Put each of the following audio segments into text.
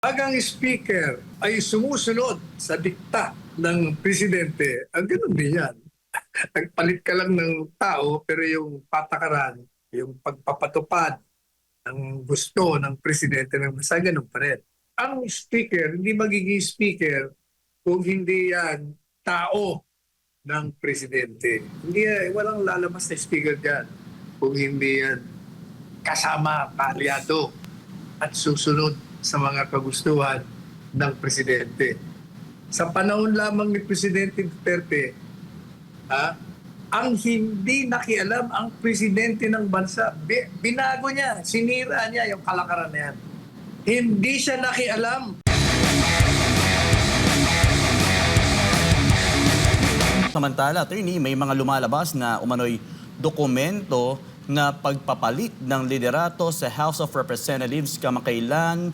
Pag ang speaker ay sumusunod sa dikta ng presidente, ang ganun din yan. Nagpalit ka lang ng tao pero yung patakaran, yung pagpapatupad ng gusto ng presidente ng bansa, ganun pa rin. Ang speaker, hindi magiging speaker kung hindi yan tao ng presidente. Hindi, walang lalabas na speaker dyan kung hindi yan kasama, kaalyado at susunod sa mga kagustuhan ng presidente. Sa panahon lamang ni Presidente Duterte, ang hindi nakialam ang presidente ng bansa, binago niya, sinira niya yung kalakaran na yan. Hindi siya nakialam. Samantala, attorney, may mga lumalabas na umano'y dokumento na pagpapalit ng liderato sa House of Representatives kamakailan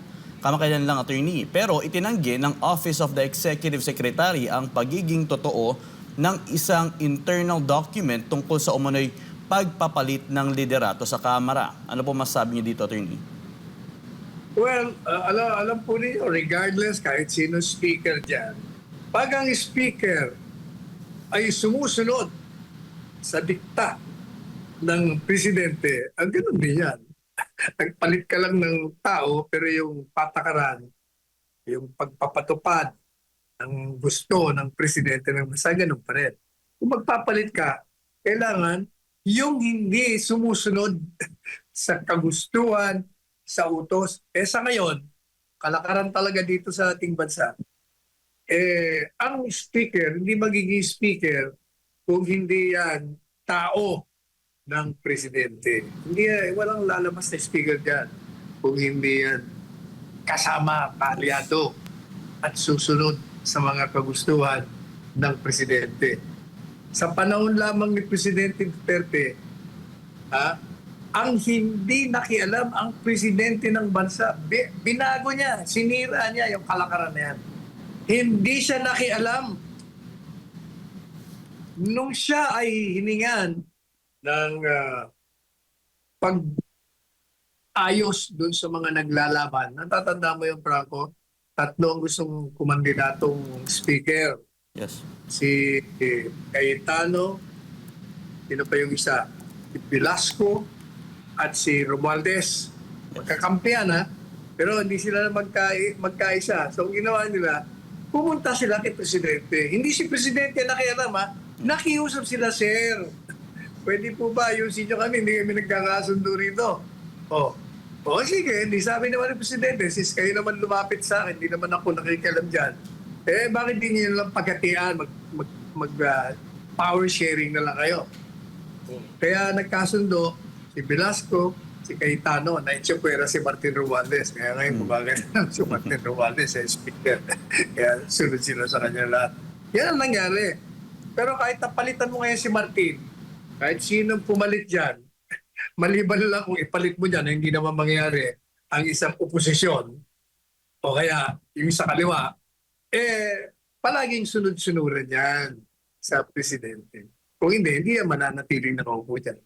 lang, attorney. Pero itinanggi ng Office of the Executive Secretary ang pagiging totoo ng isang internal document tungkol sa umano'y pagpapalit ng liderato sa Kamara. Ano po masasabi niyo dito, attorney? Well, alam po niyo, regardless kahit sino speaker dyan, pag ang speaker ay sumusunod sa dikta ng presidente, ang ganun din yan. Nagpalit ka lang ng tao pero yung patakaran, yung pagpapatupad ng gusto ng presidente ng bansa, ganun pa rin. Kung magpapalit ka, kailangan yung hindi sumusunod sa kagustuhan, sa utos. Sa ngayon, kalakaran talaga dito sa ating bansa, ang speaker, hindi magiging speaker kung hindi yan tao ng presidente. Hindi, walang lalabas na speaker dyan kung hindi yan kasama, kaalyado at susunod sa mga kagustuhan ng presidente. Sa panahon lamang ni Presidente Duterte, ang hindi nakialam ang presidente ng bansa, binago niya, sinira niya yung kalakaran na yan. Hindi siya nakialam. Nung siya ay hiningan ng pag-ayos dun sa mga naglalaban. Natatanda mo yung Franco? Tatlo ang gustong kumandidatong speaker. Yes. Si Cayetano, sino pa yung isa? Si Velasco at si Romualdez. Magkakampihan pero hindi sila magkaisa. So ang ginawa nila, pumunta sila kay Presidente. Hindi si Presidente nakialam nakiusap sila, sir. Pwede po ba ayusin nyo kami? Hindi kami nagkakasundo rito. Sige. Hindi sabi naman ng Presidente, sis kayo naman lumapit sa akin, hindi naman ako nakikialam dyan. Bakit di nyo lang pagkatian, power sharing na lang kayo? Kaya nagkasundo si Velasco, si Cayetano, na-itsupwera si Martin Romualdez. Kaya ngayon, kumagana si Martin Romualdez sa speaker. Kaya sunod sila sa kanya lahat. Yan ang nangyari. Pero kahit napalitan mo ngayon si Martin, kahit sinong pumalit dyan, maliban lang kung ipalit mo dyan na hindi naman mangyayari ang isang oposisyon o kaya yung sa kaliwa, palaging sunod-sunuran yan sa presidente. Kung hindi yan mananatiling nakaupo dyan.